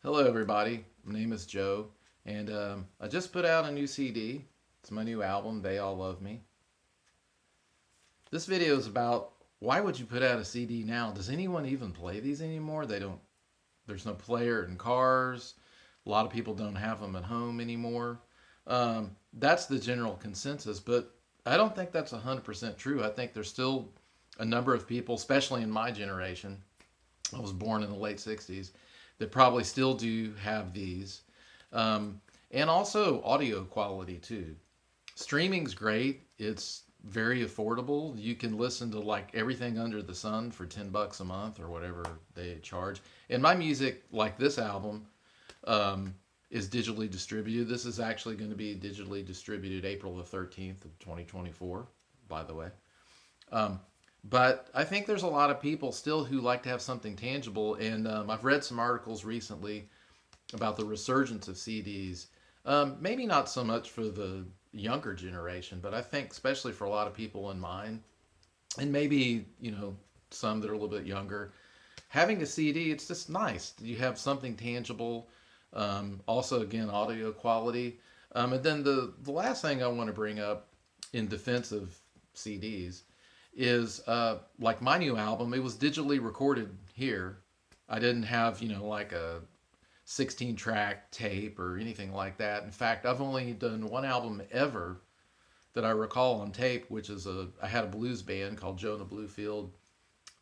Hello, everybody. My name is Joe, and I just put out a new CD. It's my new album, They All Love Me. This video is about why would you put out a CD now? Does anyone even play these anymore? They don't. There's no player in cars. A lot of people don't have them at home anymore. That's the general consensus, but I don't think that's 100% true. I think there's still a number of people, especially in my generation. I was born in the late 60s, that probably still do have these. And also audio quality too. Streaming's great. It's very affordable. You can listen to like everything under the sun for $10 a month or whatever they charge. And my music, like this album, um, is digitally distributed. This is actually going to be digitally distributed April the 13th of 2024, by the way. Um, but I think there's a lot of people still who like to have something tangible, and I've read some articles recently about the resurgence of CDs. Maybe not so much for the younger generation, but I think especially for a lot of people in mine, and maybe some that are a little bit younger, having a CD, it's just nice. You have something tangible. Also, again, audio quality. And then the last thing I want to bring up in defense of CDs is like my new album. It was digitally recorded here. I didn't have like a 16 track tape or anything like that. In fact, I've only done one album ever that I recall on tape, which is I had a blues band called Jonah Bluefield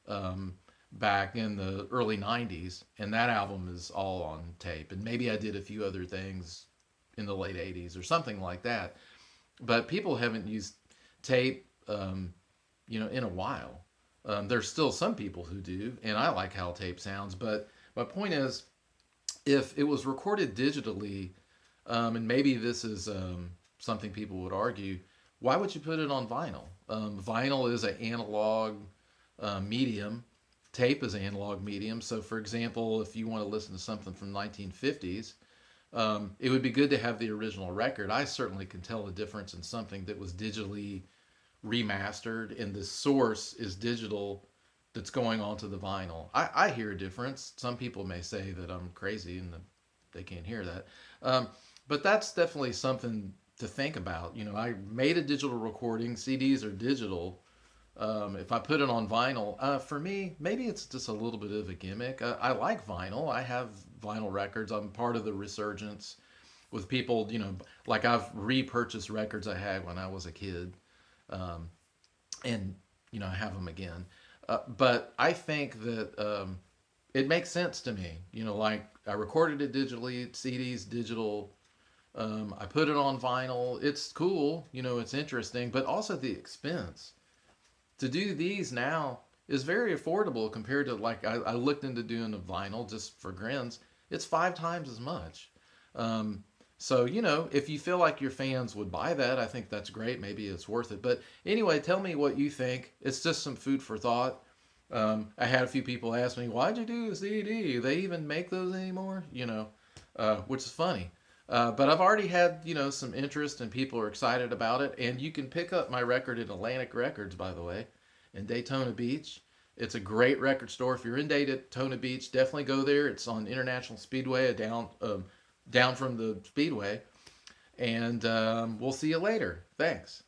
um, back in the early 90s, and that album is all on tape. And maybe I did a few other things in the late 80s or something like that. But people haven't used tape, in a while. There's still some people who do, and I like how tape sounds. But my point is, if it was recorded digitally, and maybe this is something people would argue, why would you put it on vinyl? Vinyl is an analog medium. Tape is an analog medium. So, for example, if you want to listen to something from 1950s, it would be good to have the original record. I certainly can tell the difference in something that was digitally remastered and the source is digital that's going onto the vinyl. I hear a difference. Some people may say that I'm crazy and that they can't hear that. Um, but that's definitely something to think about. I made a digital recording. CDs are digital. If I put it on vinyl, for me, maybe it's just a little bit of a gimmick. I like vinyl. I have vinyl records. I'm part of the resurgence with people, like I've repurchased records I had when I was a kid. Um, and I have them again. But I think that it makes sense to me. Like I recorded it digitally, CDs digital. I put it on vinyl. It's cool. It's interesting, but also the expense to do these now is very affordable compared to like I looked into doing a vinyl just for grins. It's 5 times as much. Um, so if you feel like your fans would buy that, I think that's great. Maybe it's worth it. But anyway, tell me what you think. It's just some food for thought. I had a few people ask me, "Why'd you do a CD? Do they even make those anymore?" Which is funny. But I've already had some interest and people are excited about it. And you can pick up my record at Atlantic Records, by the way, in Daytona Beach. It's a great record store. If you're in Daytona Beach, definitely go there. It's on International Speedway, down from the Speedway. And we'll see you later. Thanks.